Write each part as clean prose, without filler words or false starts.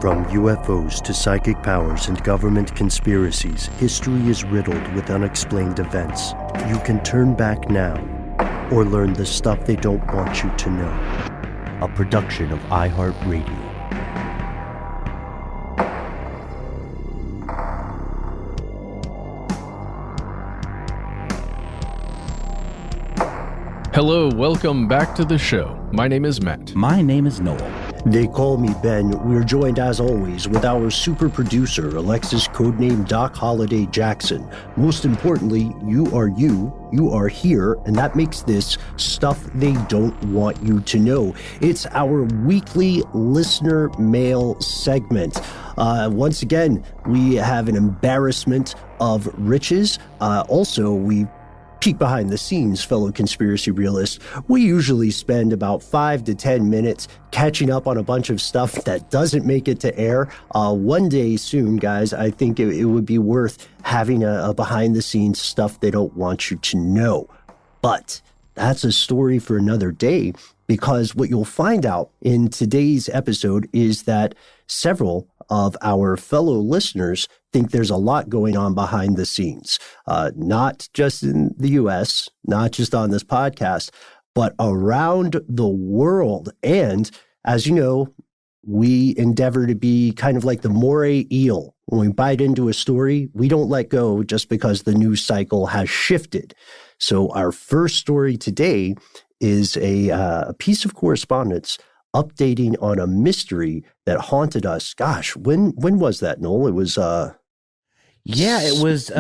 From UFOs to psychic powers and government conspiracies, history is riddled with unexplained events. You can turn back now or learn the stuff they don't want you to know. A production of iHeartRadio. Hello, welcome back to the show. My name is Matt. My name is Noel. They call me Ben. We're joined, as always, with our super producer, Alexis, codename Doc Holliday Jackson. Most importantly, you are here, and that makes this stuff they don't want you to know. It's our weekly listener mail segment. Once again, we have an embarrassment of riches. Also, we peek behind the scenes, fellow conspiracy realists. We usually spend about 5 to 10 minutes catching up on a bunch of stuff that doesn't make it to air. One day soon, guys, I think it would be worth having a behind the scenes stuff they don't want you to know. But that's a story for another day, because what you'll find out in today's episode is that several of our fellow listeners think there's a lot going on behind the scenes, not just in the U.S., not just on this podcast, but around the world. And as you know, we endeavor to be kind of like the moray eel. When we bite into a story, we don't let go just because the news cycle has shifted. So our first story today is a piece of correspondence updating on a mystery that haunted us. Gosh, when was that, Noel? It was it was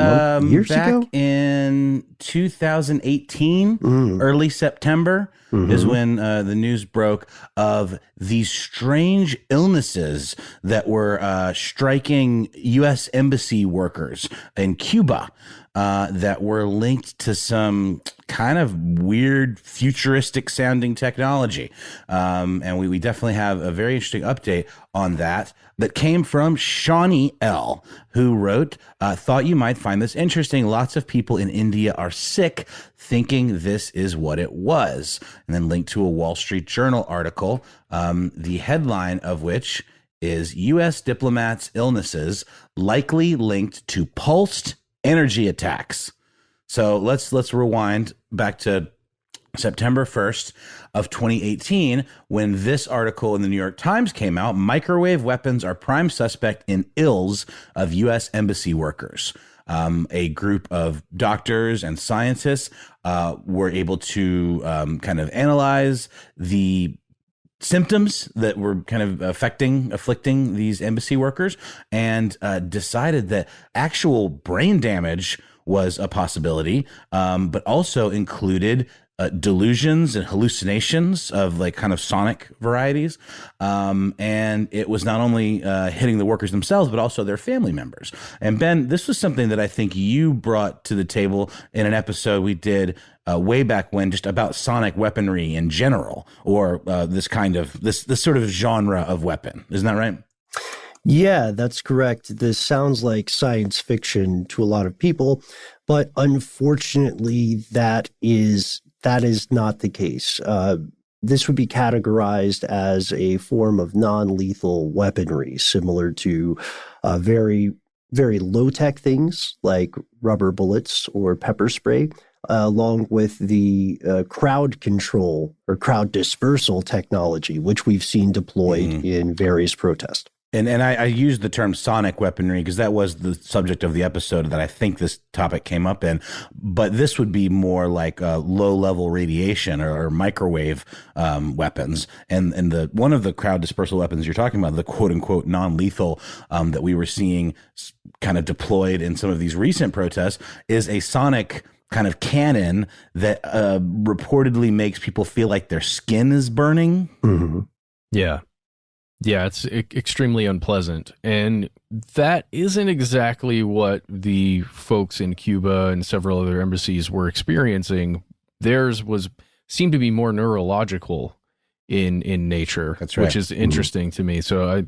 years back ago? in 2018, early September is when the news broke of these strange illnesses that were striking U.S. embassy workers in Cuba that were linked to some kind of weird futuristic sounding technology. And we definitely have a very interesting update on that came from Shawnee L., who wrote, thought you might find this interesting. Lots of people in India are sick, thinking this is what it was. And then linked to a Wall Street Journal article, the headline of which is U.S. diplomats' illnesses likely linked to pulsed energy attacks. So let's rewind back to September 1st of 2018, when this article in the New York Times came out. Microwave weapons are prime suspect in ills of U.S. embassy workers. A group of doctors and scientists were able to kind of analyze the symptoms that were kind of afflicting these embassy workers, and decided that actual brain damage was a possibility, but also included delusions and hallucinations of like kind of sonic varieties. And it was not only hitting the workers themselves, but also their family members. And Ben, this was something that I think you brought to the table in an episode we did way back when, just about sonic weaponry in general, or this sort of genre of weapon. Isn't that right? Yeah, that's correct. This sounds like science fiction to a lot of people, but unfortunately, that is not the case. This would be categorized as a form of non-lethal weaponry, similar to very, very low-tech things like rubber bullets or pepper spray, along with the crowd control or crowd dispersal technology, which we've seen deployed in various protests. And I used the term sonic weaponry because that was the subject of the episode that I think this topic came up in. But this would be more like low-level radiation or microwave weapons. And one of the crowd dispersal weapons you're talking about, the quote-unquote non-lethal that we were seeing kind of deployed in some of these recent protests, is a sonic kind of cannon that reportedly makes people feel like their skin is burning. Mm-hmm. Yeah, it's extremely unpleasant. And that isn't exactly what the folks in Cuba and several other embassies were experiencing. Theirs seemed to be more neurological in nature. That's right. Which is interesting to me. So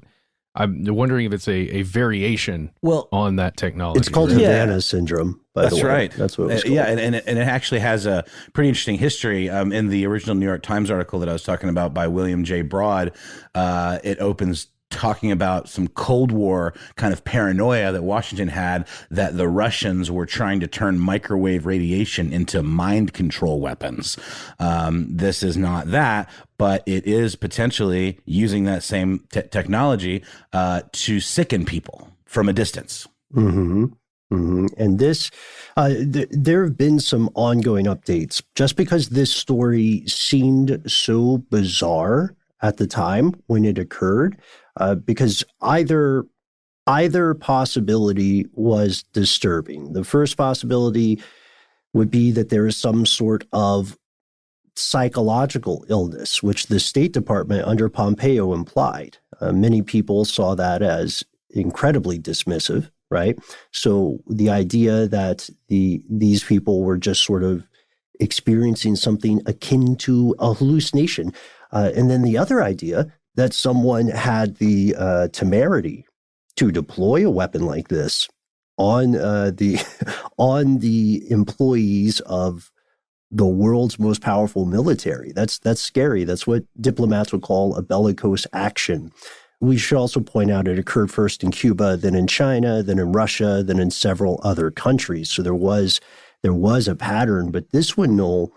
I'm wondering if it's a variation on that technology. It's called Havana syndrome, by the way. That's right. That's what it's called. Yeah, and it actually has a pretty interesting history. In the original New York Times article that I was talking about by William J. Broad, it opens talking about some Cold War kind of paranoia that Washington had, that the Russians were trying to turn microwave radiation into mind control weapons. This is not that, but it is potentially using that same technology to sicken people from a distance. Mm-hmm. Mm-hmm. And this, there have been some ongoing updates. Just because this story seemed so bizarre at the time when it occurred, because either possibility was disturbing. The first possibility would be that there is some sort of psychological illness, which the State Department under Pompeo implied. Many people saw that as incredibly dismissive, right? So the idea that these people were just sort of experiencing something akin to a hallucination. And then the other idea that someone had the temerity to deploy a weapon like this on the employees of the world's most powerful military. That's scary. That's what diplomats would call a bellicose action. We should also point out it occurred first in Cuba, then in China, then in Russia, then in several other countries. So there was a pattern, but this one, Noel,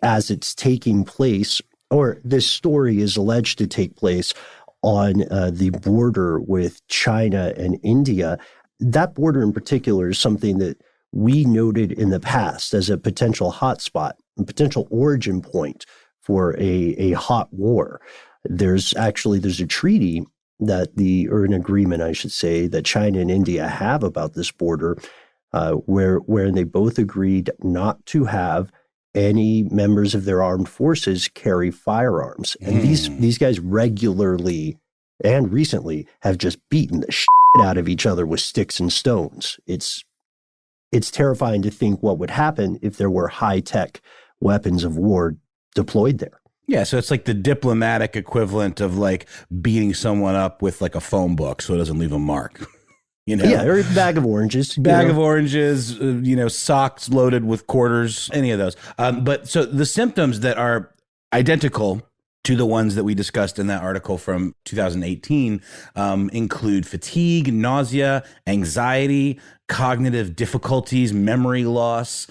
as it's taking place, or this story is alleged to take place on the border with China and India. That border in particular is something that we noted in the past as a potential hotspot, a potential origin point for a hot war. There's a treaty or an agreement, I should say, that China and India have about this border, where they both agreed not to have any members of their armed forces carry firearms. And these guys regularly and recently have just beaten the shit out of each other with sticks and stones. It's terrifying to think what would happen if there were high-tech weapons of war deployed there. Yeah, so it's like the diplomatic equivalent of like beating someone up with like a phone book so it doesn't leave a mark. You know? Yeah, or a bag of oranges. Of oranges, socks loaded with quarters, any of those. But so the symptoms that are identical to the ones that we discussed in that article from 2018 include fatigue, nausea, anxiety, cognitive difficulties, memory loss,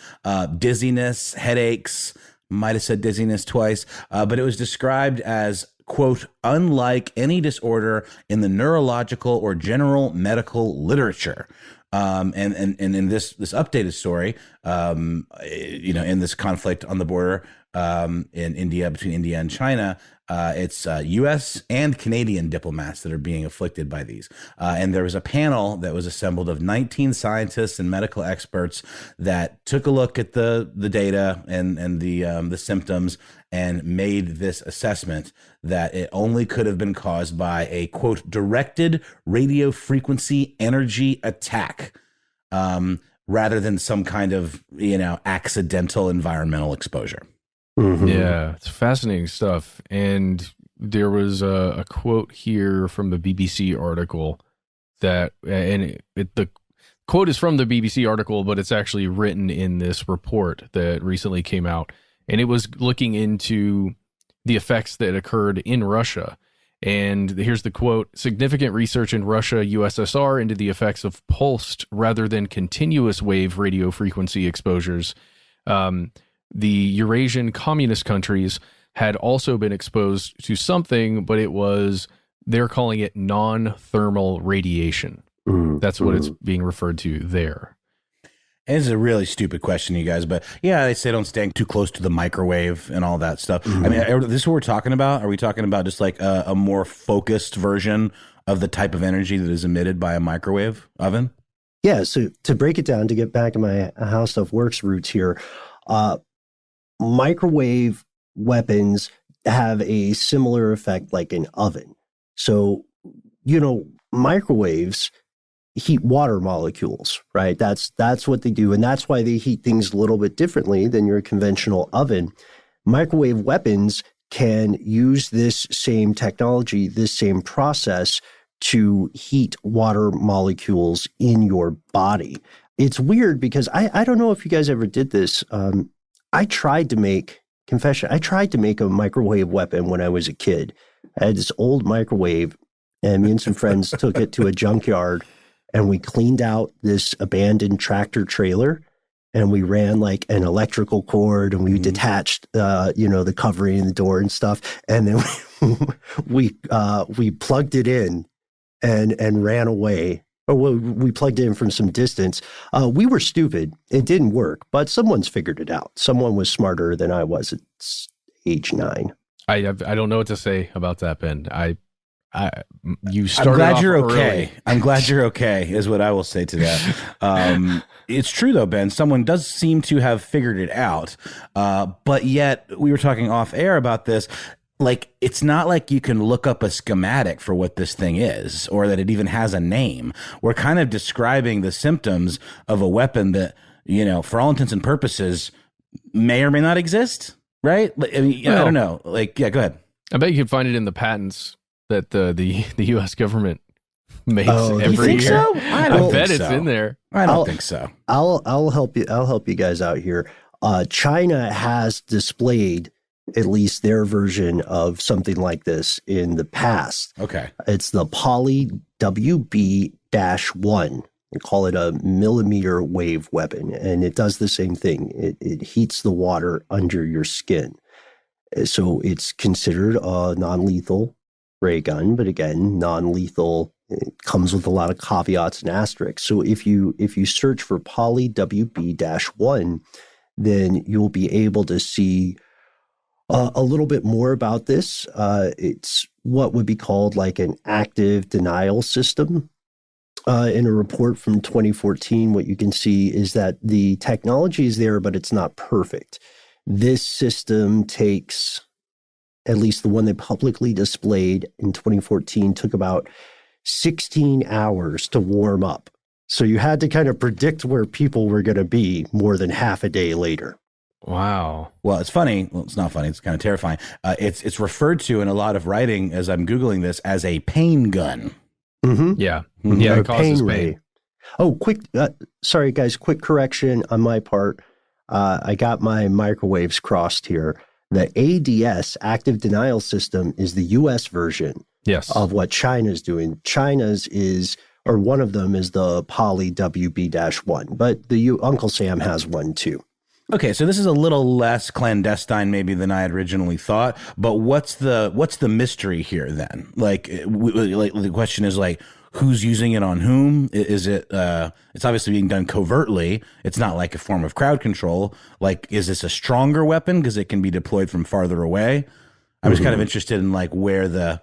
dizziness, headaches. Might have said dizziness twice, but it was described as, quote, unlike any disorder in the neurological or general medical literature. And in this updated story, in this conflict on the border in India, between India and China, it's U.S. and Canadian diplomats that are being afflicted by these. And there was a panel that was assembled of 19 scientists and medical experts that took a look at the data and the symptoms and made this assessment that it only could have been caused by a, quote, directed radio frequency energy attack, rather than some kind of, accidental environmental exposure. Mm-hmm. Yeah, it's fascinating stuff. And there was a quote here from the BBC article the quote is from the BBC article, but it's actually written in this report that recently came out. And it was looking into the effects that occurred in Russia. And here's the quote: significant research in Russia, USSR, into the effects of pulsed rather than continuous wave radio frequency exposures. The Eurasian communist countries had also been exposed to something, but they're calling it non-thermal radiation. That's what it's being referred to there. It's a really stupid question, you guys, but yeah, they say don't stand too close to the microwave and all that stuff. I mean, this is what we're talking about? Are we talking about just like a more focused version of the type of energy that is emitted by a microwave oven? Yeah, so to break it down, to get back to my How Stuff Works roots here, microwave weapons have a similar effect like an oven. So, microwaves heat water molecules, right? That's what they do. And that's why they heat things a little bit differently than your conventional oven. Microwave weapons can use this same technology, this same process to heat water molecules in your body. It's weird because I don't know if you guys ever did this. I tried to make a microwave weapon when I was a kid. I had this old microwave And me and some friends took it to a junkyard, and we cleaned out this abandoned tractor trailer, and we ran like an electrical cord, and we detached, the covering and the door and stuff. And then we plugged it in and ran away. Or we plugged it in from some distance. We were stupid. It didn't work, but someone's figured it out. Someone was smarter than I was at age 9. I don't know what to say about that, Ben. You started I'm glad off you're early. okay. I'm glad you're okay, is what I will say to that. It's true, though, Ben. Someone does seem to have figured it out. But yet, we were talking off air about this. Like, it's not like you can look up a schematic for what this thing is, or that it even has a name. We're kind of describing the symptoms of a weapon that, for all intents and purposes, may or may not exist, right? I mean, I don't know. Like, yeah, go ahead. I bet you can find it in the patents that the U.S. government makes every you think year. So? I don't bet think it's so. in there. I don't think so. I'll help you. I'll help you guys out here. China has displayed at least their version of something like this in the past. Okay. It's the Poly WB-1. They call it a millimeter wave weapon, and it does the same thing. It heats the water under your skin. So it's considered a non-lethal ray gun, but again, non-lethal. It comes with a lot of caveats and asterisks. So if you search for Poly WB-1, then you'll be able to see a little bit more about this. It's what would be called like an active denial system. In a report from 2014, what you can see is that the technology is there, but it's not perfect. This system takes, at least the one they publicly displayed in 2014, took about 16 hours to warm up. So you had to kind of predict where people were going to be more than half a day later. Wow. Well, it's funny. Well, it's not funny. It's kind of terrifying. It's referred to in a a lot of writing, as I'm Googling this, as a pain gun. Mm-hmm. Yeah. Mhm. Yeah, Or it causes ray. pain. Oh, sorry guys, quick correction on my part. I got my microwaves crossed here. The ADS, active denial system, is the US version Yes. of what China's doing. China's is, or one of them is the Poly WB-1, but Uncle Sam has one too. Okay, so this is a little less clandestine maybe than I had originally thought. But what's the mystery here then? Like the question is like, who's using it on whom? Is it? It's obviously being done covertly. It's not like a form of crowd control. Like, is this a stronger weapon because it can be deployed from farther away? I'm just kind of interested in like where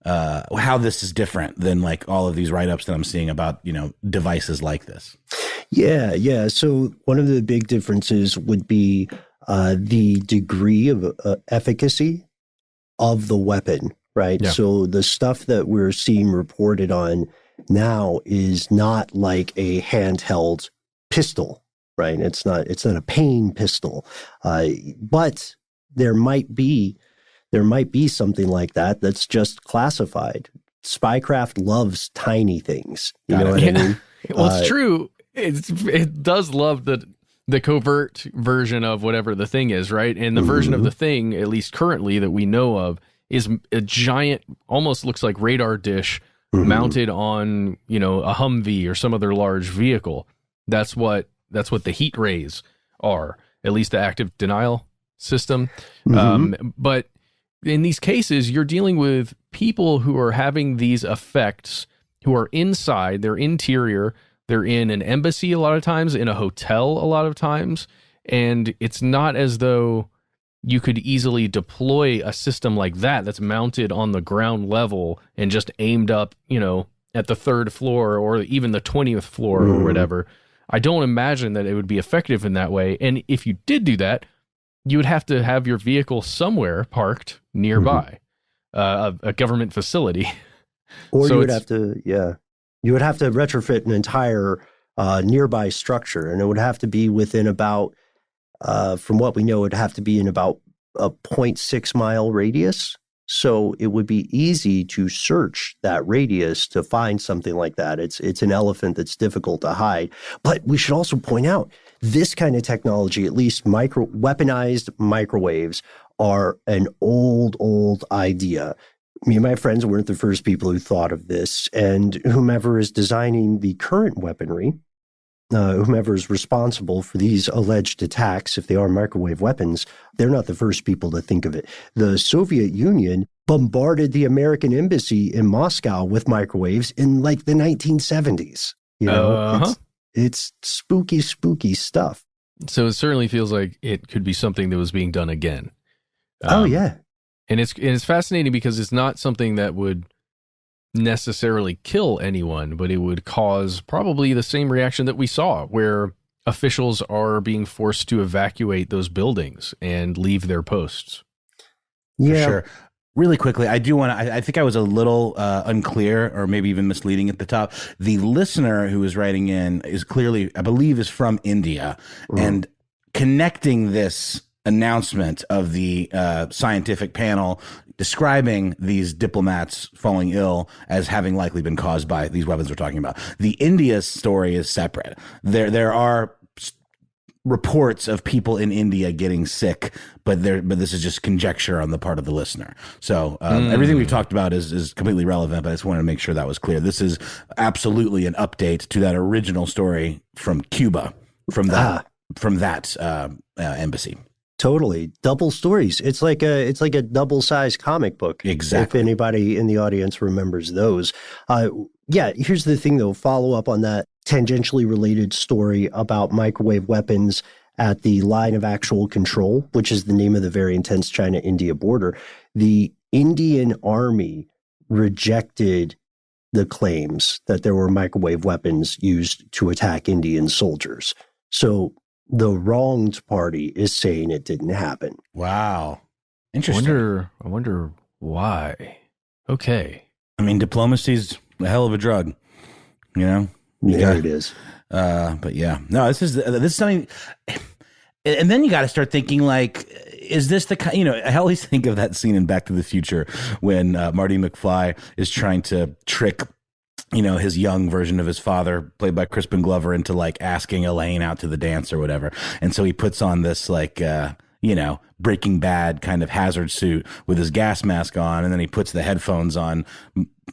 how this is different than like all of these write-ups that I'm seeing about devices like this. Yeah. So one of the big differences would be the degree of efficacy of the weapon, right? Yeah. So the stuff that we're seeing reported on now is not like a handheld pistol, right? It's not a pain pistol, but there might be something like that that's just classified. Spycraft loves tiny things. You know what I mean? Well, it's true. It does love the covert version of whatever the thing is, right? And the version of the thing, at least currently that we know of, is a giant, almost looks like radar dish mounted on, a Humvee or some other large vehicle. That's what the heat rays are, at least the active denial system. But in these cases, you're dealing with people who are having these effects, who are inside, they're interior, they're in an embassy a lot of times, in a hotel a lot of times, and it's not as though you could easily deploy a system like that that's mounted on the ground level and just aimed up, at the 3rd floor or even the 20th floor or whatever. I don't imagine that it would be effective in that way. And if you did do that, you would have to have your vehicle somewhere parked nearby, a government facility. Or So you would have to, you would have to retrofit an entire nearby structure, and it would have to be within about, from what we know, it would have to be in about a 0.6 mile radius. So it would be easy to search that radius to find something like that. It's an elephant that's difficult to hide. But we should also point out, this kind of technology, at least weaponized microwaves, are an old idea. Me and my friends weren't the first people who thought of this, and whomever is designing the current weaponry, whomever is responsible for these alleged attacks, if they are microwave weapons, they're not the first people to think of it. The Soviet Union bombarded the American embassy in Moscow with microwaves in like the 1970s. You know, it's spooky, spooky stuff. So it certainly feels like it could be something that was being done again. Oh, yeah. And it's fascinating because it's not something that would necessarily kill anyone, but it would cause probably the same reaction that we saw, where officials are being forced to evacuate those buildings and leave their posts. Yeah. For sure. Really quickly, I do want to, I think I was a little unclear or maybe even misleading at the top. The listener who is writing in is clearly, I believe, is from India, and connecting this announcement of the scientific panel describing these diplomats falling ill as having likely been caused by these weapons we're talking about. The India story is separate. There are reports of people in India getting sick, but this is just conjecture on the part of the listener. So everything we've talked about is completely relevant, but I just wanted to make sure that was clear. This is absolutely an update to that original story from Cuba, from that embassy. Totally. Double stories. It's like a double-sized comic book. Exactly. If anybody in the audience remembers those. Yeah, here's the thing, though. Follow up on that tangentially related story about microwave weapons at the line of actual control, which is the name of the very intense China-India border. The Indian Army rejected the claims that there were microwave weapons used to attack Indian soldiers. So the wronged party is saying it didn't happen. Wow. Interesting. I wonder why. Okay. I mean, diplomacy's a hell of a drug, you know? Yeah, it is. But yeah, no, this is something. And then you got to start thinking, like, is this the kind, I always think of that scene in Back to the Future when Marty McFly is trying to trick, his young version of his father, played by Crispin Glover, into like asking Elaine out to the dance or whatever. And so he puts on this like, Breaking Bad kind of hazard suit with his gas mask on. And then he puts the headphones on,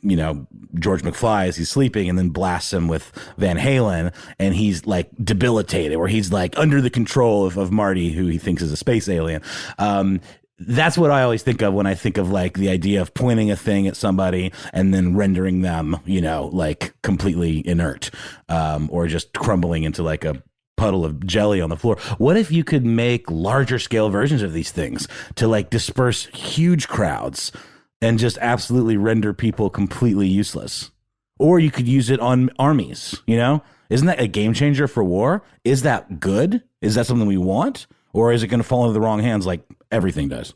George McFly as he's sleeping, and then blasts him with Van Halen. And he's like debilitated, or he's like under the control of Marty, who he thinks is a space alien. That's what I always think of when I think of like the idea of pointing a thing at somebody and then rendering them, like completely inert, or just crumbling into like a puddle of jelly on the floor. What if you could make larger scale versions of these things to like disperse huge crowds and just absolutely render people completely useless? Or you could use it on armies, Isn't that a game changer for war? Is that good? Is that something we want? Or is it going to fall into the wrong hands like everything does?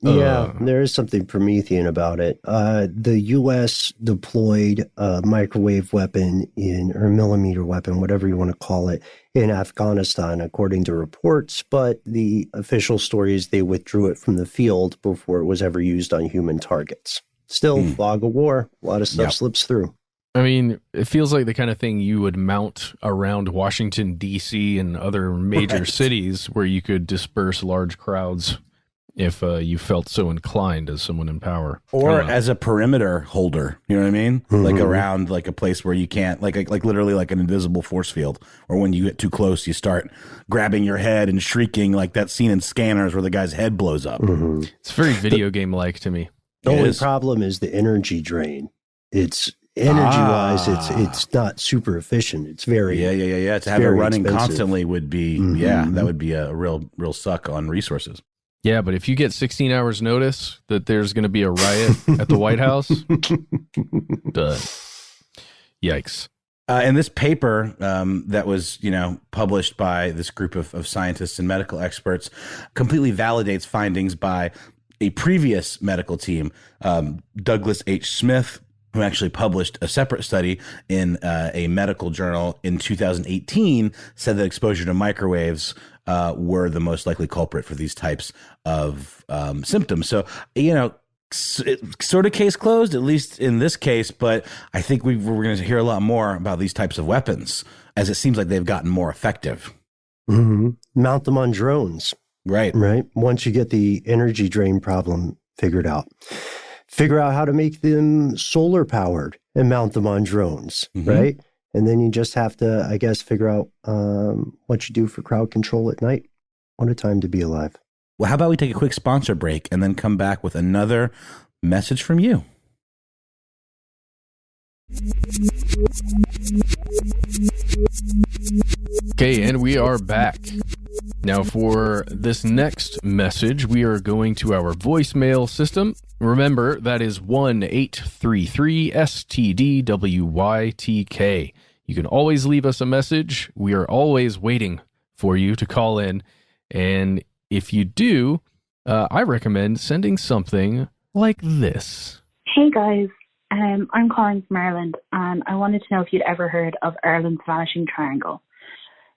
Yeah, there is something Promethean about it. The U.S. deployed a microwave weapon or millimeter weapon, whatever you want to call it, in Afghanistan, according to reports. But the official story is they withdrew it from the field before it was ever used on human targets. Still, fog of war. A lot of stuff slips through. I mean, it feels like the kind of thing you would mount around Washington, D.C. and other major cities where you could disperse large crowds if you felt so inclined as someone in power. Or as a perimeter holder, you know what I mean? Mm-hmm. Like around like a place where you can't, like literally like an invisible force field, or when you get too close, you start grabbing your head and shrieking, like that scene in Scanners where the guy's head blows up. Mm-hmm. It's very video game-like to me. The only problem is the energy drain. It's energy-wise, it's not super efficient. It's very To have it running expensive. Constantly would be that would be a real suck on resources. Yeah, but if you get 16 hours notice that there's going to be a riot at the White House, done. Yikes. And this paper that was, published by this group of scientists and medical experts completely validates findings by a previous medical team, Douglas H. Smith, who actually published a separate study in a medical journal in 2018, said that exposure to microwaves were the most likely culprit for these types of symptoms. So, sort of case closed, at least in this case, but I think we're going to hear a lot more about these types of weapons as it seems like they've gotten more effective. Mm-hmm. Mount them on drones. Right. Once you get the energy drain problem figured out. figure out how to make them solar powered and mount them on drones, right? And then you just have to, I guess, figure out what you do for crowd control at night. What a time to be alive. Well, how about we take a quick sponsor break and then come back with another message from you? Okay, and we are back. Now, for this next message, we are going to our voicemail system. Remember, that is 1-833-STDWYTK. You can always leave us a message. We are always waiting for you to call in. And if you do, I recommend sending something like this. Hey, guys. I'm calling from Ireland, and I wanted to know if you'd ever heard of Ireland's Vanishing Triangle.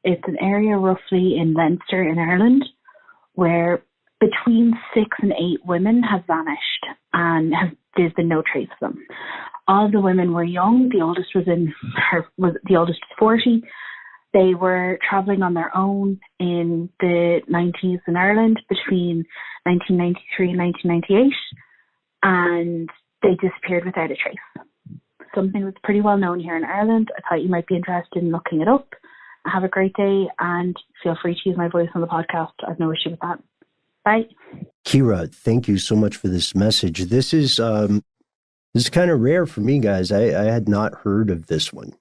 It's an area roughly in Leinster in Ireland where between 6 and 8 women have vanished, and there's been no trace of them. All of the women were young. The oldest was 40. They were traveling on their own in the 90s in Ireland between 1993 and 1998, and they disappeared without a trace. Something that's pretty well known here in Ireland. I thought you might be interested in looking it up. Have a great day, and feel free to use my voice on the podcast. I have no issue with that. Bye. Kira, thank you so much for this message. This is kind of rare for me, guys. I had not heard of this one.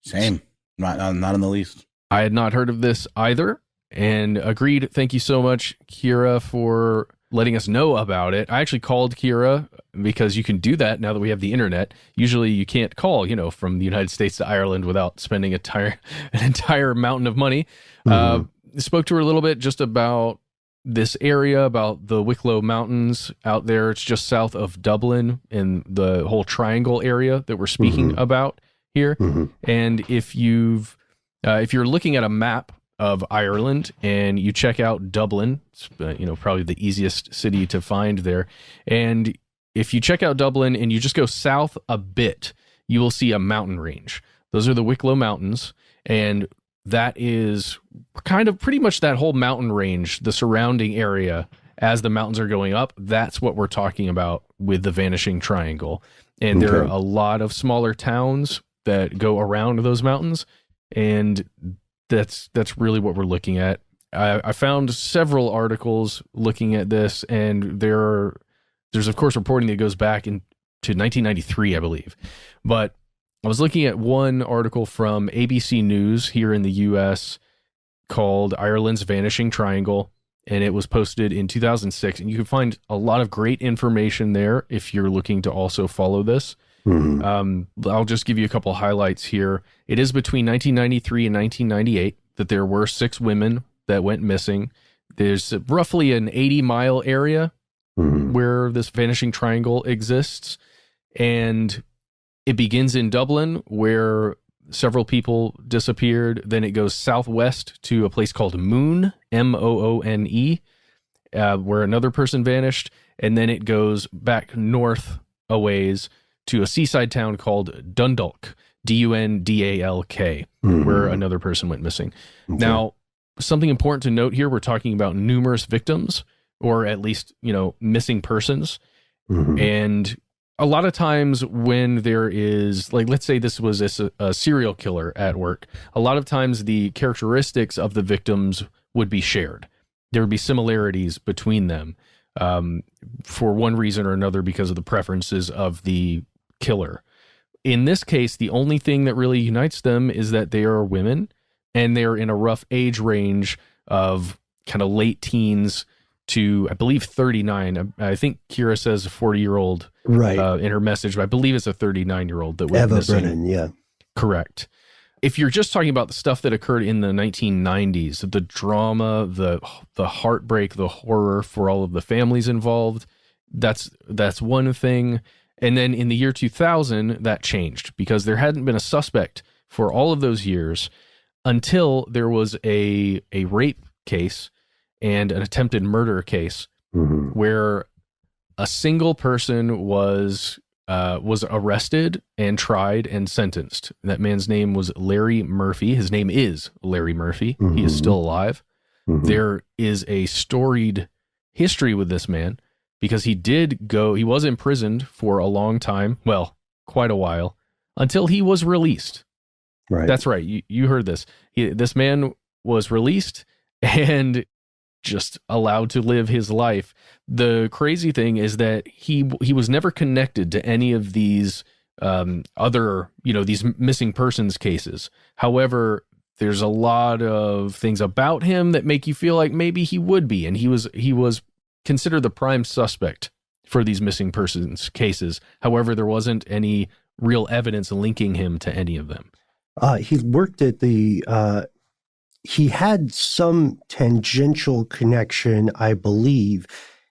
Same. Not in the least. I had not heard of this either, and agreed. Thank you so much, Kira, for letting us know about it. I actually called Kira because you can do that now that we have the internet. Usually you can't call, from the United States to Ireland without spending an entire mountain of money. Spoke to her a little bit just about this area, about the Wicklow Mountains out there. It's just south of Dublin in the whole triangle area that we're speaking about here. And if you're looking at a map of Ireland and you check out Dublin, it's, probably the easiest city to find there. And if you check out Dublin and you just go south a bit, you will see a mountain range. Those are the Wicklow Mountains. And that is kind of pretty much that whole mountain range, the surrounding area as the mountains are going up. That's what we're talking about with the Vanishing Triangle. And there are a lot of smaller towns that go around those mountains. And that's really what we're looking at. I found several articles looking at this, and there's of course reporting that goes back into 1993, I believe. But I was looking at one article from ABC News here in the U.S. called Ireland's Vanishing Triangle, and it was posted in 2006. And you can find a lot of great information there if you're looking to also follow this. I'll just give you a couple highlights here. It is between 1993 and 1998 that there were 6 women that went missing. There's roughly an 80-mile area where this Vanishing Triangle exists. And it begins in Dublin, where several people disappeared. Then it goes southwest to a place called Moone, Moone, where another person vanished. And then it goes back north a ways to a seaside town called Dundalk, Dundalk, where another person went missing. Now, something important to note here, we're talking about numerous victims, or at least, missing persons. And a lot of times when there is, like, let's say this was a serial killer at work, a lot of times the characteristics of the victims would be shared. There would be similarities between them for one reason or another because of the preferences of the killer. In this case, the only thing that really unites them is that they are women, and they're in a rough age range of kind of late teens to, I believe, 39. I think Kira says a 40-year-old in her message, but I believe it's a 39-year-old that went missing. Eva Brennan, yeah. Correct. If you're just talking about the stuff that occurred in the 1990s, the drama, the heartbreak, the horror for all of the families involved, that's one thing. And then in the year 2000, that changed because there hadn't been a suspect for all of those years until there was a rape case and an attempted murder case where a single person was arrested and tried and sentenced. That man's name was Larry Murphy. His name is Larry Murphy. He is still alive. There is a storied history with this man. because he was imprisoned for a long time, well, quite a while, until he was released. Right. That's right. You heard this. This man was released and just allowed to live his life. The crazy thing is that he was never connected to any of these other, these missing persons cases. However, there's a lot of things about him that make you feel like maybe he would be, and he was considered the prime suspect for these missing persons cases. However, there wasn't any real evidence linking him to any of them. He worked at he had some tangential connection, I believe.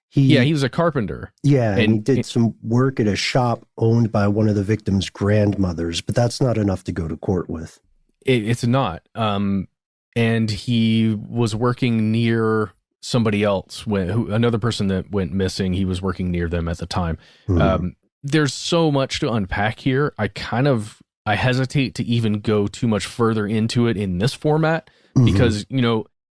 He was a carpenter. Yeah, and he did some work at a shop owned by one of the victims' grandmothers, but that's not enough to go to court with. It's not. And he was working near somebody else, another person that went missing. He was working near them at the time. Mm-hmm. There's so much to unpack here. I hesitate to even go too much further into it in this format, mm-hmm. because,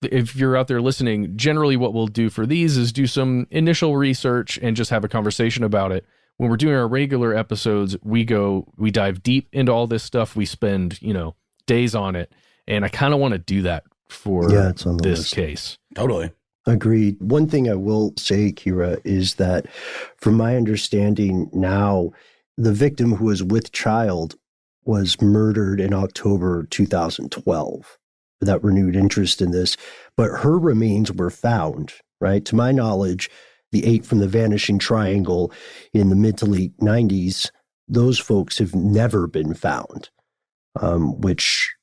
if you're out there listening, generally what we'll do for these is do some initial research and just have a conversation about it. When we're doing our regular episodes, we dive deep into all this stuff. We spend, days on it. And I kind of want to do that for it's on the this list. case. Totally. Agreed. One thing I will say, Kira, is that from my understanding now, the victim who was with child was murdered in October 2012. That renewed interest in this, but her remains were found, right? To my knowledge, the 8 from the Vanishing Triangle in the mid to late 90s, those folks have never been found, which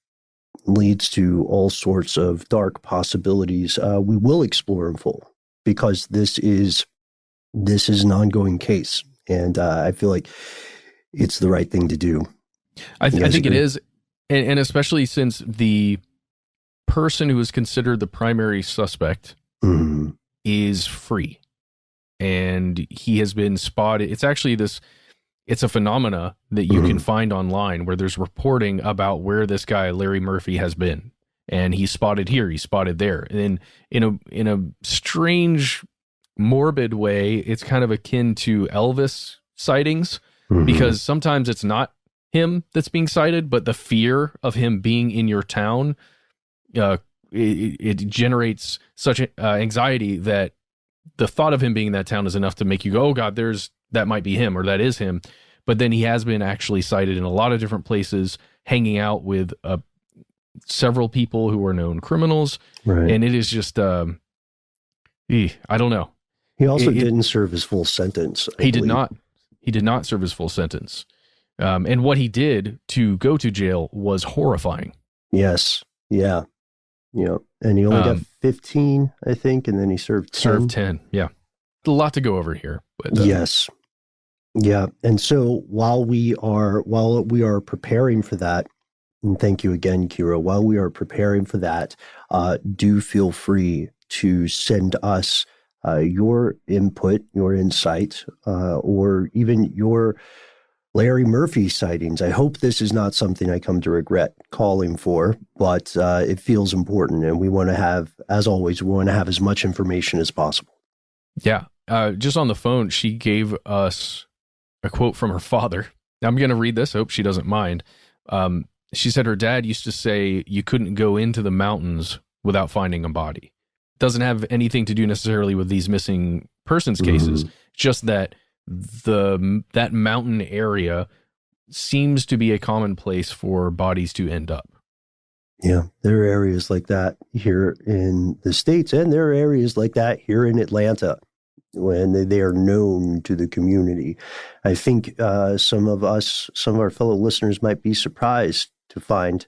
leads to all sorts of dark possibilities. We will explore in full because this is an ongoing case, and I feel like it's the right thing to do. I think it is, and especially since the person who is considered the primary suspect mm-hmm. is free, and he has been spotted. It's actually it's a phenomena that you mm-hmm. can find online where there's reporting about where this guy Larry Murphy has been, and he's spotted here, he's spotted there, and in a strange, morbid way, it's kind of akin to Elvis sightings, mm-hmm. because sometimes it's not him that's being sighted, but the fear of him being in your town, it generates such anxiety that the thought of him being in that town is enough to make you go, oh God, that might be him, or that is him. But then he has been actually sighted in a lot of different places, hanging out with several people who are known criminals. Right. And it is just, I don't know. He also didn't serve his full sentence. He did not serve his full sentence. And what he did to go to jail was horrifying. Yes. Yeah. Yeah. And he only got 15, I think, and then he served 10. Served 10, yeah. A lot to go over here. But, yes. Yeah. And so while we are preparing for that, and thank you again, Kira, while we are preparing for that, do feel free to send us your input, your insight, or even your Larry Murphy sightings. I hope this is not something I come to regret calling for, but it feels important, and we want to have, as always, as much information as possible. Yeah. Just on the phone, she gave us a quote from her father. I'm going to read this. I hope she doesn't mind. She said her dad used to say you couldn't go into the mountains without finding a body. Doesn't have anything to do necessarily with these missing persons cases, just that that mountain area seems to be a common place for bodies to end up. Yeah, there are areas like that here in the States, and there are areas like that here in Atlanta when they are known to the community. I think some of our fellow listeners might be surprised to find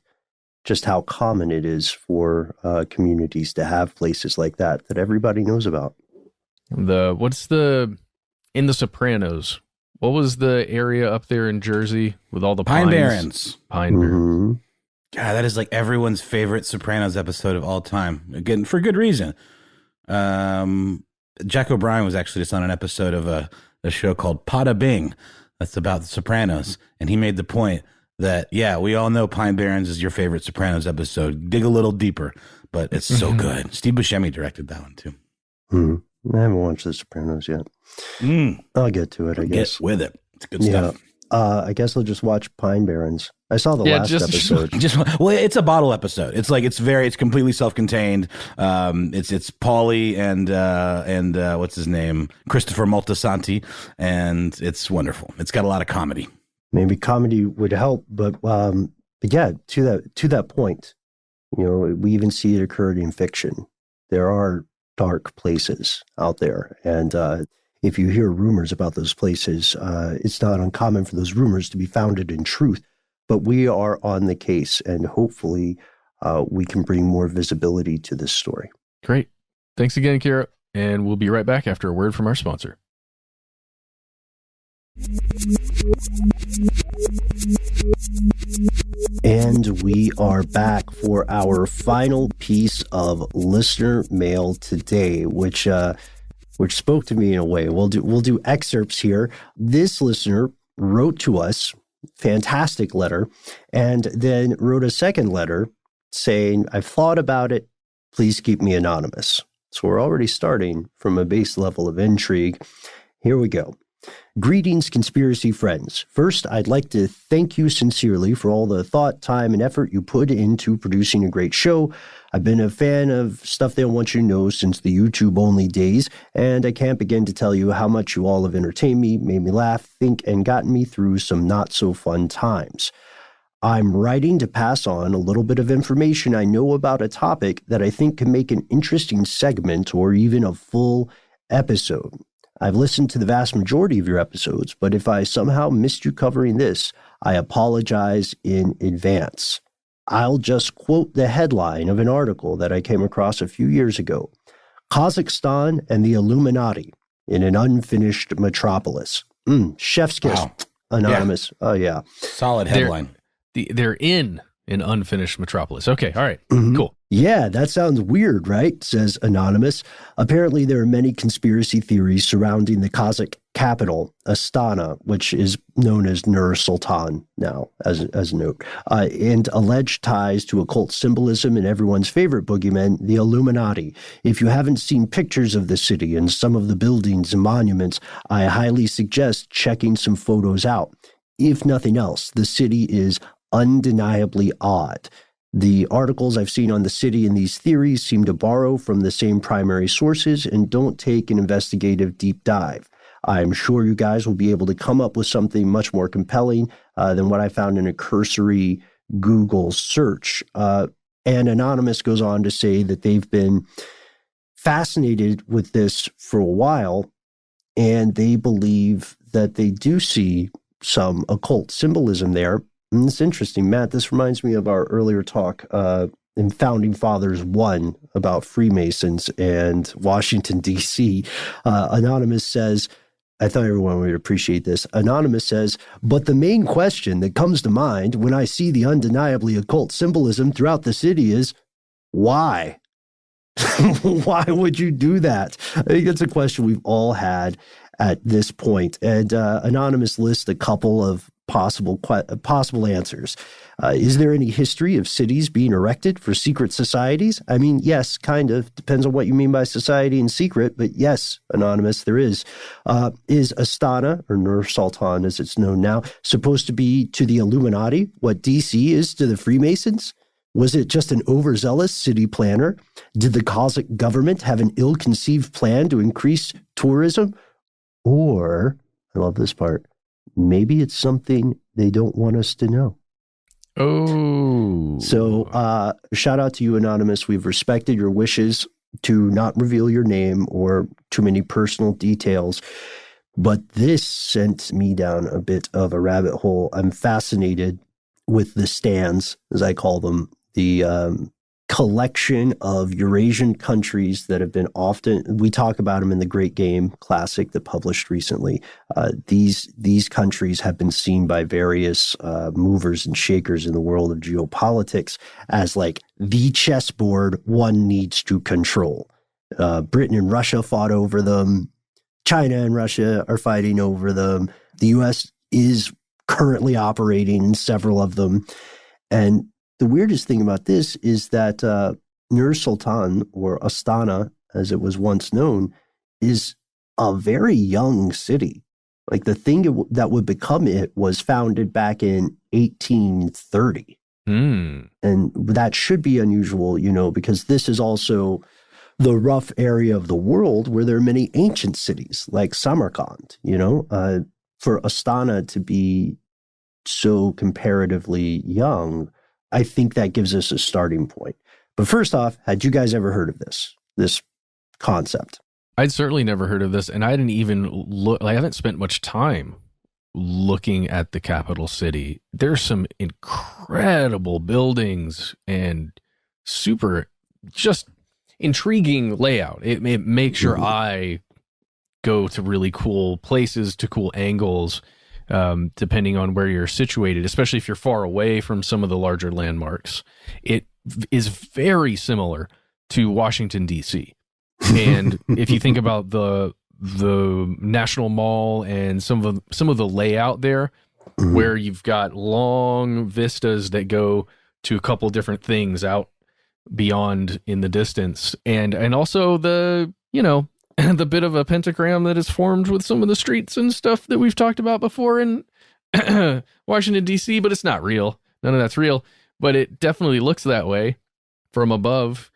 just how common it is for communities to have places like that everybody knows about. In The Sopranos, what was the area up there in Jersey with all the Pine Barrens? Pine Barrens. Mm-hmm. God, that is like everyone's favorite Sopranos episode of all time. Again, for good reason. Jack O'Brien was actually just on an episode of a show called Pada Bing that's about the Sopranos, and he made the point that, yeah, we all know Pine Barrens is your favorite Sopranos episode. Dig a little deeper, but it's so good. Steve Buscemi directed that one too. Mm-hmm. I haven't watched The Sopranos yet. I'll get to it, I guess. Get with it. It's good stuff. I guess I'll just watch Pine Barrens. I saw the last episode. Well, it's a bottle episode. It's it's completely self-contained. It's Paulie and what's his name? Christopher Moltisanti, and it's wonderful. It's got a lot of comedy. Maybe comedy would help, but yeah, to that point, we even see it occurred in fiction. There are dark places out there, and if you hear rumors about those places, it's not uncommon for those rumors to be founded in truth. But we are on the case, and hopefully we can bring more visibility to this story. Great. Thanks again, Kira. And we'll be right back after a word from our sponsor. And we are back for our final piece of listener mail today, which spoke to me in a way. We'll do excerpts here. This listener wrote to us, fantastic letter, and then wrote a second letter saying, "I've thought about it. Please keep me anonymous." So we're already starting from a base level of intrigue. Here we go. Greetings, conspiracy friends. First, I'd like to thank you sincerely for all the thought, time, and effort you put into producing a great show. I've been a fan of Stuff They Don't Want You to Know since the YouTube-only days, and I can't begin to tell you how much you all have entertained me, made me laugh, think, and gotten me through some not-so-fun times. I'm writing to pass on a little bit of information I know about a topic that I think can make an interesting segment or even a full episode. I've listened to the vast majority of your episodes, but if I somehow missed you covering this, I apologize in advance. I'll just quote the headline of an article that I came across a few years ago. Kazakhstan and the Illuminati in an unfinished metropolis. Chef's kiss. Wow. Anonymous. Yeah. Oh, yeah. Solid headline. They're in an unfinished metropolis. Okay. All right. Cool. Yeah, that sounds weird, right? Says Anonymous. Apparently, there are many conspiracy theories surrounding the Kazakh capital, Astana, which is known as Nur Sultan now, as a note, and alleged ties to occult symbolism and everyone's favorite boogeyman, the Illuminati. If you haven't seen pictures of the city and some of the buildings and monuments, I highly suggest checking some photos out. If nothing else, the city is undeniably odd. The articles I've seen on the city and these theories seem to borrow from the same primary sources and don't take an investigative deep dive. I'm sure you guys will be able to come up with something much more compelling than what I found in a cursory Google search. And Anonymous goes on to say that they've been fascinated with this for a while, and they believe that they do see some occult symbolism there. And it's interesting, Matt, this reminds me of our earlier talk in Founding Fathers 1 about Freemasons and Washington, D.C. Anonymous says, I thought everyone would appreciate this. Anonymous says, but the main question that comes to mind when I see the undeniably occult symbolism throughout the city is, why? Why would you do that? I think that's a question we've all had at this point. And Anonymous lists a couple of possible answers. Is there any history of cities being erected for secret societies? I mean, yes, kind of. Depends on what you mean by society and secret, but yes, Anonymous, there is. Is Astana, or Nur Sultan as it's known now, supposed to be to the Illuminati what DC is to the Freemasons? Was it just an overzealous city planner? Did the Kazakh government have an ill-conceived plan to increase tourism? Or, I love this part, maybe it's something they don't want us to know. Oh. So shout out to you, Anonymous. We've respected your wishes to not reveal your name or too many personal details. But this sent me down a bit of a rabbit hole. I'm fascinated with the stands, as I call them, the collection of Eurasian countries that have been we talk about them in the Great Game Classic that published recently. These countries have been seen by various movers and shakers in the world of geopolitics as like the chessboard one needs to control. Britain and Russia fought over them. China and Russia are fighting over them. The U.S. is currently operating in several of them. And the weirdest thing about this is that Nur Sultan, or Astana, as it was once known, is a very young city. Like the thing that would become it was founded back in 1830. And that should be unusual, because this is also the rough area of the world where there are many ancient cities like Samarkand, for Astana to be so comparatively young, I think that gives us a starting point. But first off, had you guys ever heard of this concept? I'd certainly never heard of this, and I didn't even look. I haven't spent much time looking at the capital city. There's some incredible buildings and super just intriguing layout. It makes your eye go to really cool places, to cool angles, depending on where you're situated, especially if you're far away from some of the larger landmarks. It is very similar to Washington, D.C. And if you think about the National Mall and some of the layout there, where you've got long vistas that go to a couple different things out beyond in the distance, and also the the bit of a pentagram that is formed with some of the streets and stuff that we've talked about before in Washington, D.C., but it's not real. None of that's real, but it definitely looks that way from above.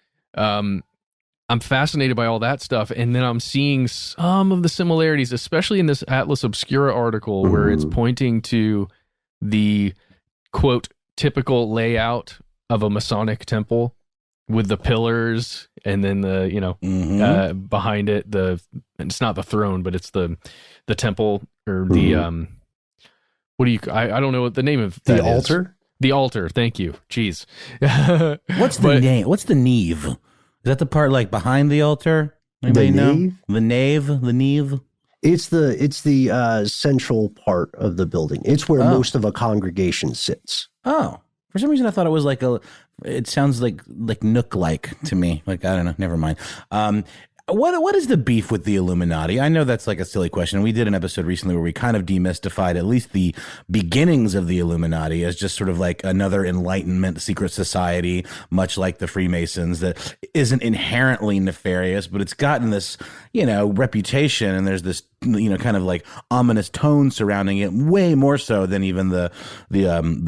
I'm fascinated by all that stuff, and then I'm seeing some of the similarities, especially in this Atlas Obscura article, where it's pointing to the, quote, typical layout of a Masonic temple with the pillars, and then the, behind it, it's not the throne, but it's the temple, or the, I don't know what the name of that the altar? Is. The altar, thank you. Jeez. What's the name? What's the nave? Is that the part like behind the altar? Anybody know? The nave? It's the central part of the building. It's where most of a congregation sits. Oh, for some reason I thought it was it sounds like nook-like to me. Like, I don't know, never mind. What is the beef with the Illuminati? I know that's like a silly question. We did an episode recently where we kind of demystified at least the beginnings of the Illuminati as just sort of like another Enlightenment secret society, much like the Freemasons, that isn't inherently nefarious, but it's gotten this, reputation, and there's this, kind of like ominous tone surrounding it, way more so than even the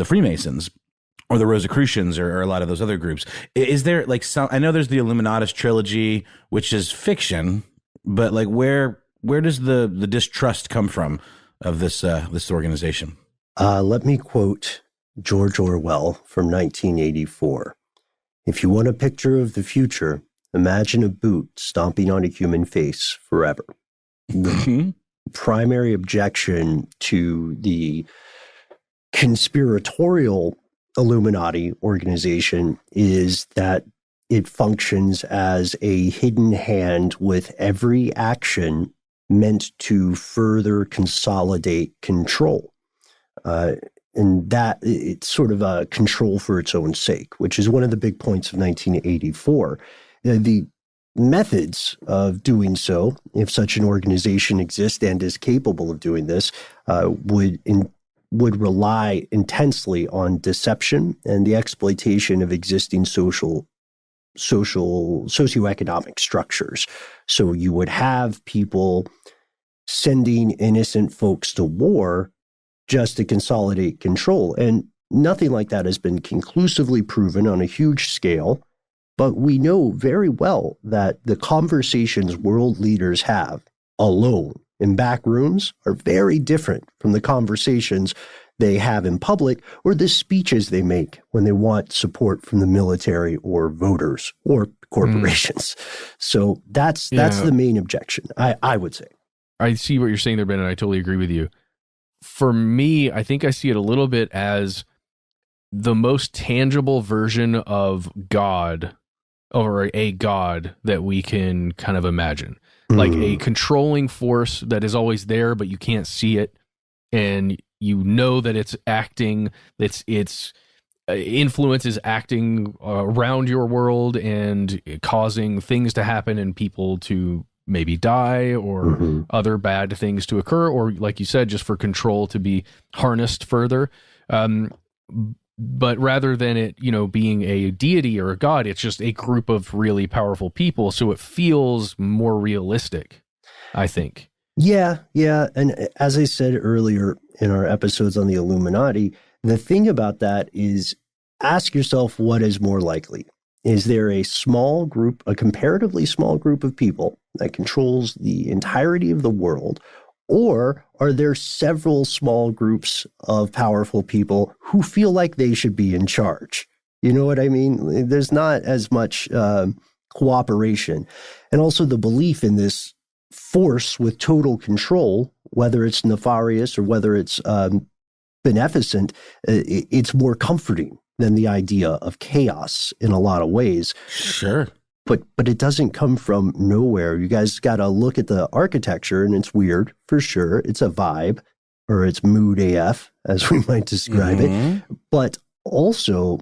Freemasons or the Rosicrucians or a lot of those other groups. Is there I know there's the Illuminatus trilogy, which is fiction, but like where does the distrust come from of this organization? Let me quote George Orwell from 1984. If you want a picture of the future, imagine a boot stomping on a human face forever. The primary objection to the conspiratorial Illuminati organization is that it functions as a hidden hand with every action meant to further consolidate control. And that it's sort of a control for its own sake, which is one of the big points of 1984. The methods of doing so, if such an organization exists and is capable of doing this, would rely intensely on deception and the exploitation of existing socioeconomic structures. So you would have people sending innocent folks to war just to consolidate control. And nothing like that has been conclusively proven on a huge scale. But we know very well that the conversations world leaders have alone in back rooms are very different from the conversations they have in public or the speeches they make when they want support from the military or voters or corporations. So that's the main objection, I would say. I see what you're saying there, Ben, and I totally agree with you. For me, I think I see it a little bit as the most tangible version of God, or a God that we can kind of imagine. Like a controlling force that is always there, but you can't see it. And you know that it's acting, its influence is acting around your world and causing things to happen and people to maybe die or other bad things to occur, or like you said, just for control to be harnessed further. But rather than it, being a deity or a god, it's just a group of really powerful people. So it feels more realistic. I think. Yeah. And as I said earlier in our episodes on the Illuminati, the thing about that is ask yourself what is more likely. Is there a small group, a comparatively small group of people that controls the entirety of the world? Or are there several small groups of powerful people who feel like they should be in charge? You know what I mean? There's not as much cooperation. And also the belief in this force with total control, whether it's nefarious or whether it's beneficent, it's more comforting than the idea of chaos in a lot of ways. Sure. But it doesn't come from nowhere. You guys got to look at the architecture, and it's weird for sure. It's a vibe, or it's mood AF, as we might describe it. But also,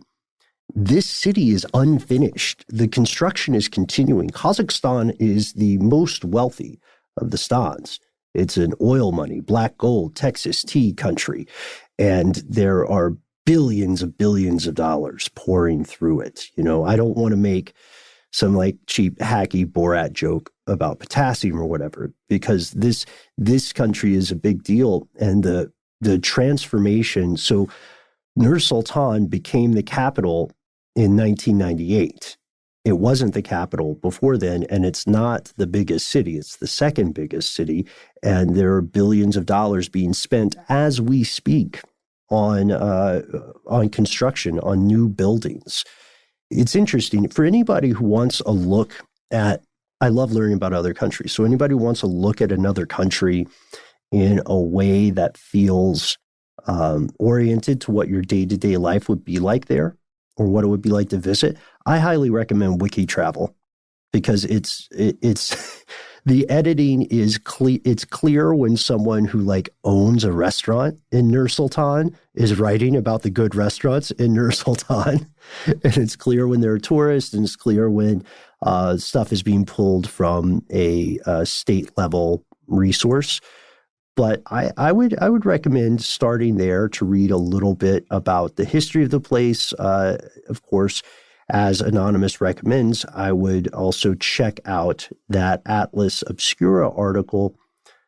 this city is unfinished. The construction is continuing. Kazakhstan is the most wealthy of the stans. It's an oil money, black gold, Texas tea country. And there are billions of dollars pouring through it. You know, I don't want to make some like cheap, hacky Borat joke about potassium or whatever, because this country is a big deal. And the transformation. So Nur Sultan became the capital in 1998. It wasn't the capital before then, and it's not the biggest city. It's the second biggest city, and there are billions of dollars being spent as we speak on construction, on new buildings. It's interesting for anybody who wants a look at. I love learning about other countries. So anybody who wants to look at another country in a way that feels oriented to what your day-to-day life would be like there, or what it would be like to visit, I highly recommend Wiki Travel, because it's the editing is clear. It's clear when someone who like owns a restaurant in Nur Sultan is writing about the good restaurants in Nur Sultan, and it's clear when there are tourists, and it's clear when stuff is being pulled from a state level resource. But I would recommend starting there to read a little bit about the history of the place. Of course, as Anonymous recommends, I would also check out that Atlas Obscura article.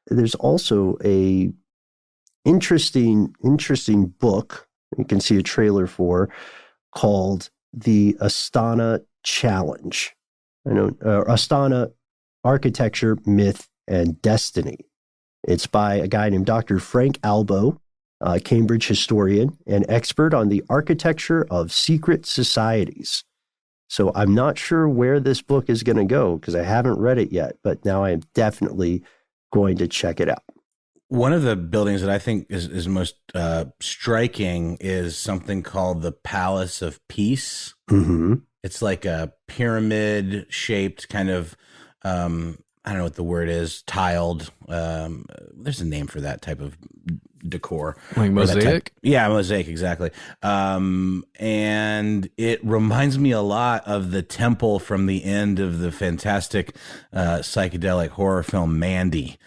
There's also a interesting book you can see a trailer for called The Astana Challenge. Astana Architecture, Myth, and Destiny. It's by a guy named Dr. Frank Albo, a Cambridge historian and expert on the architecture of secret societies. So I'm not sure where this book is going to go because I haven't read it yet, but now I am definitely going to check it out. One of the buildings that I think is most striking is something called the Palace of Peace. Mm-hmm. It's like a pyramid-shaped kind of, I don't know what the word is, tiled. There's a name for that type of decor. Like mosaic? Yeah, mosaic, exactly. And it reminds me a lot of the temple from the end of the fantastic psychedelic horror film Mandy,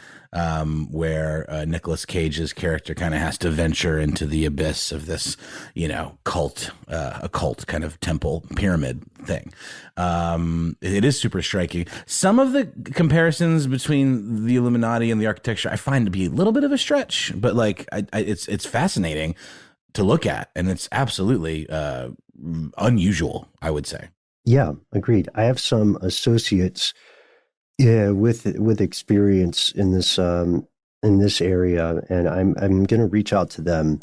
where Nicolas Cage's character kind of has to venture into the abyss of this, occult kind of temple pyramid thing. It is super striking. Some of the comparisons between the Illuminati and the architecture I find to be a little bit of a stretch, but like it's fascinating to look at, and it's absolutely unusual, I would say. Yeah, agreed. I have some associates with experience in this area, and I'm going to reach out to them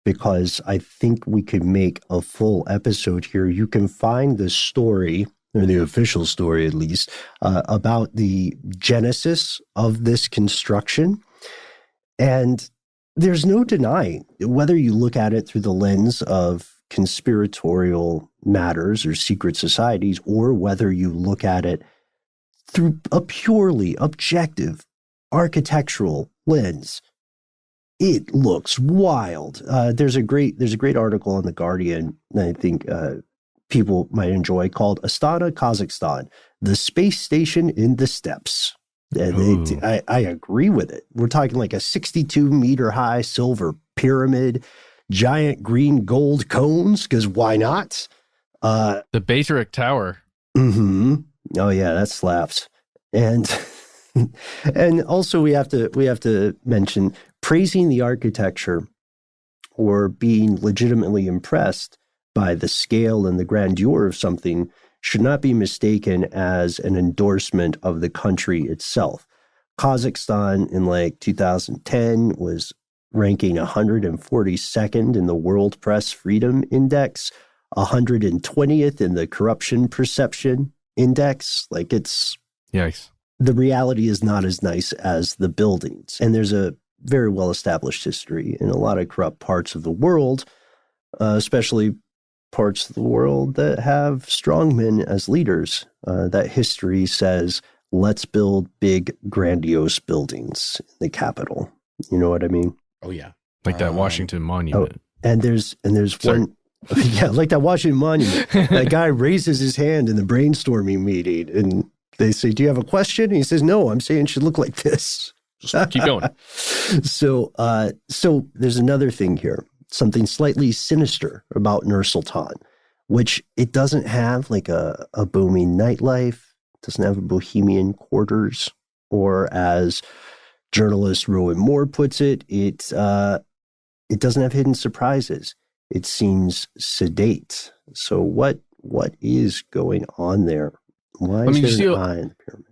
because I think we could make a full episode here. You can find the story, or the official story at least, about the genesis of this construction, and there's no denying whether you look at it through the lens of conspiratorial matters or secret societies, or whether you look at it through a purely objective architectural lens. It looks wild. There's a great article on The Guardian that I think people might enjoy called Astana, Kazakhstan, the space station in the steppes. And I agree with it. We're talking like a 62-meter high silver pyramid, giant green gold cones, because why not? The Bactric Tower. Mm-hmm. Oh, yeah, that slaps. And And also we have to mention praising the architecture or being legitimately impressed by the scale and the grandeur of something should not be mistaken as an endorsement of the country itself. Kazakhstan in like 2010 was ranking 142nd in the World Press Freedom Index, 120th in the Corruption Perception Index. Like it's... Yikes. The reality is not as nice as the buildings. And there's a very well-established history in a lot of corrupt parts of the world, especially parts of the world that have strongmen as leaders. That history says, let's build big, grandiose buildings in the capital. You know what I mean? Oh, yeah. Like that Washington Monument. Oh, and there's one... Yeah, like that Washington Monument. That guy raises his hand in the brainstorming meeting and they say, do you have a question? And he says, no, I'm saying it should look like this. Just keep going. So there's another thing here, something slightly sinister about Nur-Sultan, which it doesn't have like a booming nightlife, doesn't have a bohemian quarters, or as journalist Rowan Moore puts it, it doesn't have hidden surprises. It seems sedate. So what is going on there? Why is there an eye in the pyramid?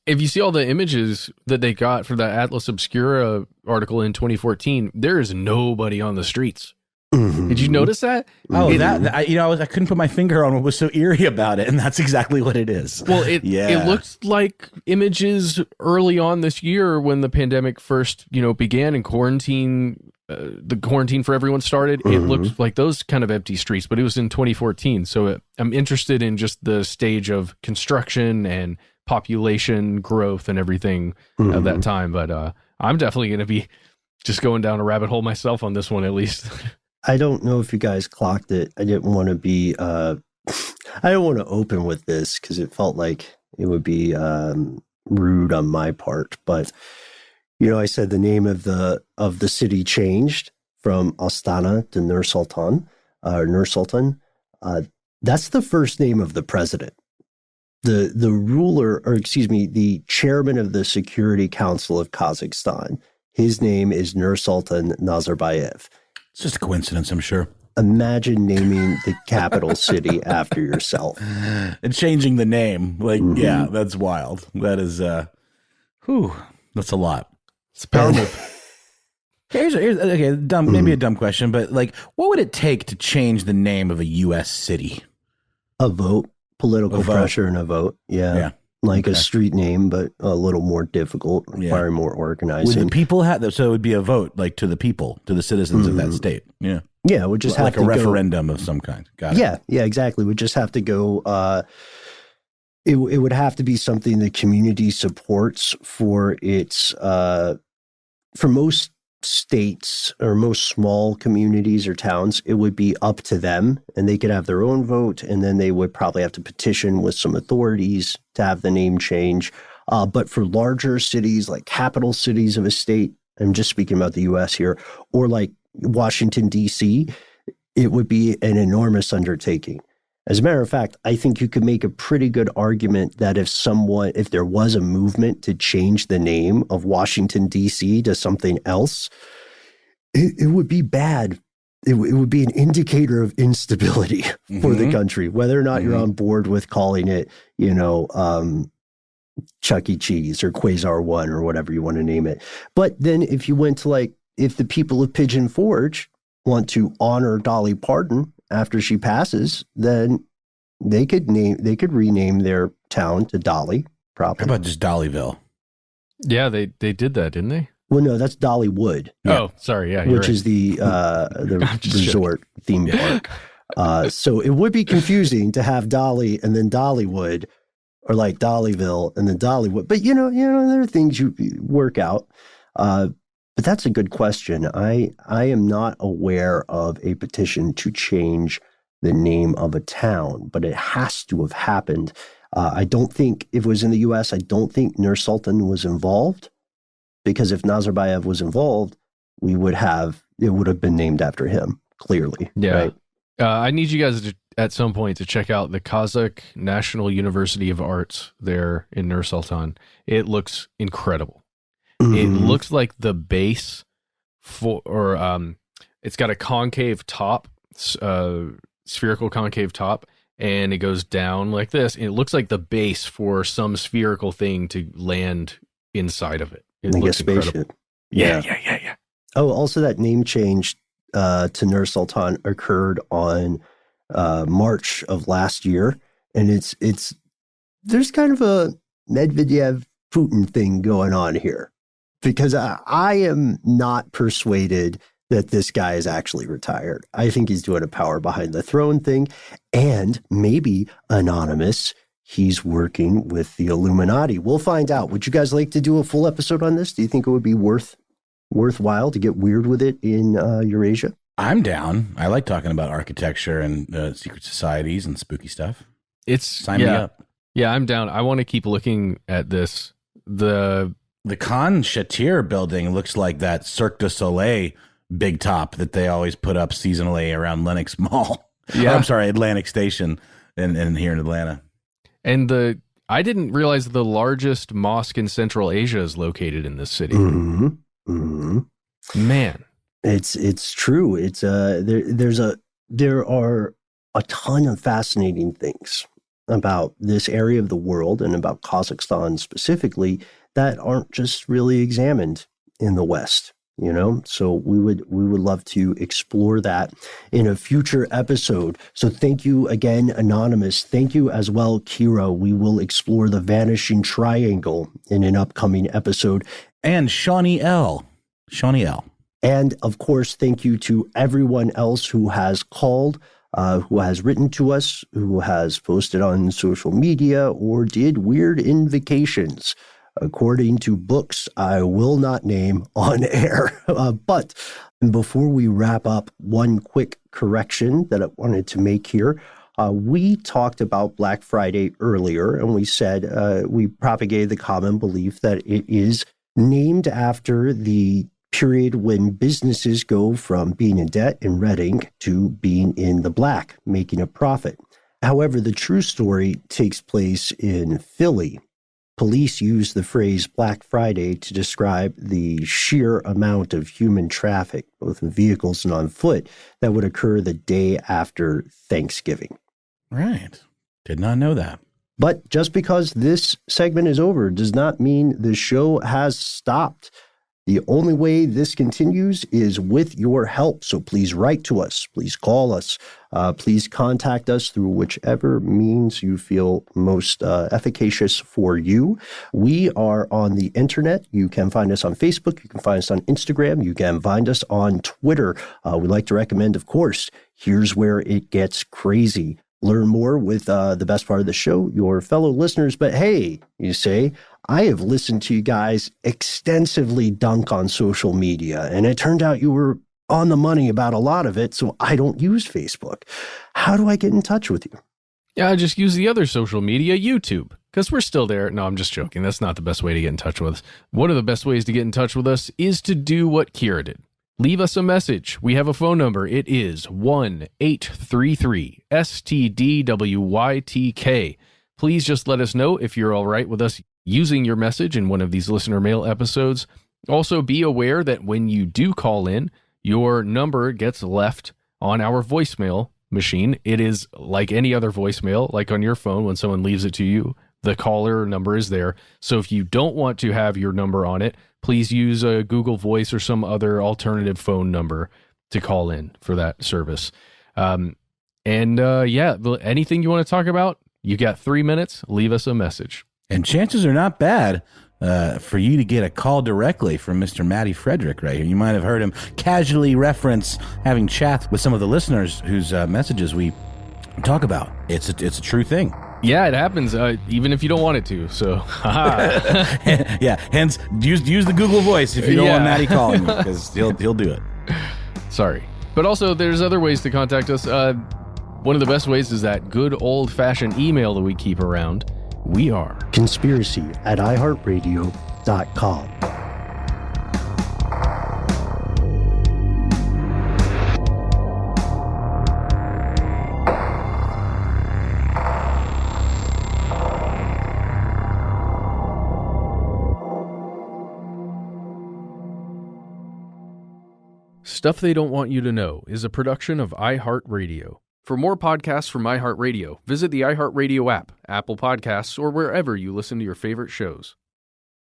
If you see all the images that they got for that Atlas Obscura article in 2014, there is nobody on the streets. Mm-hmm. Did you notice that? Oh, I couldn't put my finger on what was so eerie about it, and that's exactly what it is. Well, it looked like images early on this year when the pandemic first, began and the quarantine for everyone started. Mm-hmm. It looked like those kind of empty streets, but it was in 2014. So I'm interested in just the stage of construction and population growth and everything at that time. But I'm definitely going to be just going down a rabbit hole myself on this one, at least. I don't know if you guys clocked it. I didn't want to be, I don't want to open with this because it felt like it would be rude on my part. But, I said the name of the city changed from Astana to Nur-Sultan. That's the first name of the president. The ruler, the chairman of the Security Council of Kazakhstan. His name is Nur-Sultan Nazarbayev. It's just a coincidence, I'm sure. Imagine naming the capital city after yourself. And changing the name. Yeah, that's wild. That is, that's a lot. It's powerful. Here's maybe a dumb question, but what would it take to change the name of a U.S. city? A vote, political pressure and a vote. Yeah. A street name, but a little more difficult, requiring more organizing. Would the people so it would be a vote, to the people, to the citizens of that state. Yeah. Yeah, it would just have to go. Like a referendum of some kind. Got it. Yeah, exactly. We'd just have to go, it would have to be something the community supports for its, for most states or most small communities or towns, it would be up to them and they could have their own vote. And then they would probably have to petition with some authorities to have the name change. But for larger cities, like capital cities of a state, I'm just speaking about the US here, or like Washington, D.C., it would be an enormous undertaking. As a matter of fact, I think you could make a pretty good argument that if there was a movement to change the name of Washington, D.C. to something else, it would be bad. It would be an indicator of instability for the country, whether or not you're on board with calling it, Chuck E. Cheese or Quasar One or whatever you want to name it. But then if you went to if the people of Pigeon Forge want to honor Dolly Parton after she passes, then they could rename their town to Dolly properly. How about just Dollyville? Yeah, they did that, didn't they? Well, no, that's Dollywood. Oh, sorry, yeah, which is the resort theme park. So it would be confusing to have Dolly and then Dollywood, or like Dollyville and then Dollywood. But there are things you work out. But that's a good question. I am not aware of a petition to change the name of a town, but it has to have happened. I don't think, if it was in the U.S., I don't think Nur-Sultan was involved, because if Nazarbayev was involved, it would have been named after him, clearly. Yeah. Right? I need you guys to, at some point, to check out the Kazakh National University of Arts there in Nur Sultan. It looks incredible. Mm-hmm. It looks like the base it's got a concave top, spherical concave top, and it goes down like this. And it looks like the base for some spherical thing to land inside of it. It like looks a spaceship. incredible. Yeah. Oh, also that name change to Nur Sultan occurred on March of last year, and it's there's kind of a Medvedev Putin thing going on here, because I am not persuaded that this guy is actually retired. I think he's doing a power behind the throne thing, and maybe anonymous. He's working with the Illuminati. We'll find out. Would you guys like to do a full episode on this? Do you think it would be worthwhile to get weird with it in Eurasia? I'm down. I like talking about architecture and secret societies and spooky stuff. Sign me up. Yeah, I'm down. I want to keep looking at this. The Khan Shatir building looks like that Cirque du Soleil big top that they always put up seasonally around Lenox Mall. Yeah. I'm sorry, Atlantic Station in here in Atlanta. And I didn't realize the largest mosque in Central Asia is located in this city. Mm-hmm. Mm-hmm. Man, it's true. It's there are a ton of fascinating things about this area of the world and about Kazakhstan specifically that aren't just really examined in the West. So we would love to explore that in a future episode. So thank you again, Anonymous. Thank you as well, Kira. We will explore the Vanishing Triangle in an upcoming episode. And Shawnee L. And of course, thank you to everyone else who has called, who has written to us, who has posted on social media, or did weird invocations. According to books I will not name on air. But before we wrap up, one quick correction that I wanted to make here. We talked about Black Friday earlier, and we said we propagated the common belief that it is named after the period when businesses go from being in debt and red ink to being in the black, making a profit. However, the true story takes place in Philly. Police use the phrase Black Friday to describe the sheer amount of human traffic, both in vehicles and on foot, that would occur the day after Thanksgiving. Right. Did not know that. But just because this segment is over does not mean the show has stopped. The only way this continues is with your help. So please write to us. Please call us. Please contact us through whichever means you feel most efficacious for you. We are on the internet. You can find us on Facebook. You can find us on Instagram. You can find us on Twitter. We like to recommend, of course, Here's Where It Gets Crazy. Learn more with the best part of the show, your fellow listeners. But hey, you say, I have listened to you guys extensively dunk on social media, and it turned out you were on the money about a lot of it, so I don't use Facebook. How do I get in touch with you? Yeah, I just use the other social media, YouTube, because we're still there. No, I'm just joking. That's not the best way to get in touch with us. One of the best ways to get in touch with us is to do what Kira did. Leave us a message. We have a phone number. It is 1-833-STDWYTK. Please just let us know if you're all right with us using your message in one of these listener mail episodes. Also, be aware that when you do call in, your number gets left on our voicemail machine. It is like any other voicemail, like on your phone when someone leaves it to you. The caller number is there. So if you don't want to have your number on it, please use a Google Voice or some other alternative phone number to call in for that service. Anything you want to talk about, you got 3 minutes, leave us a message. And chances are not bad for you to get a call directly from Mr. Matty Frederick right here. You might have heard him casually reference having chats with some of the listeners whose messages we talk about. It's a true thing. Yeah, it happens, even if you don't want it to. So, yeah. Hence, use the Google Voice if you don't want Matty calling you, because he'll do it. Sorry, but also there's other ways to contact us. One of the best ways is that good old-fashioned email that we keep around. We are conspiracy@iHeartRadio.com. Stuff They Don't Want You to Know is a production of iHeartRadio. For more podcasts from iHeartRadio, visit the iHeartRadio app, Apple Podcasts, or wherever you listen to your favorite shows.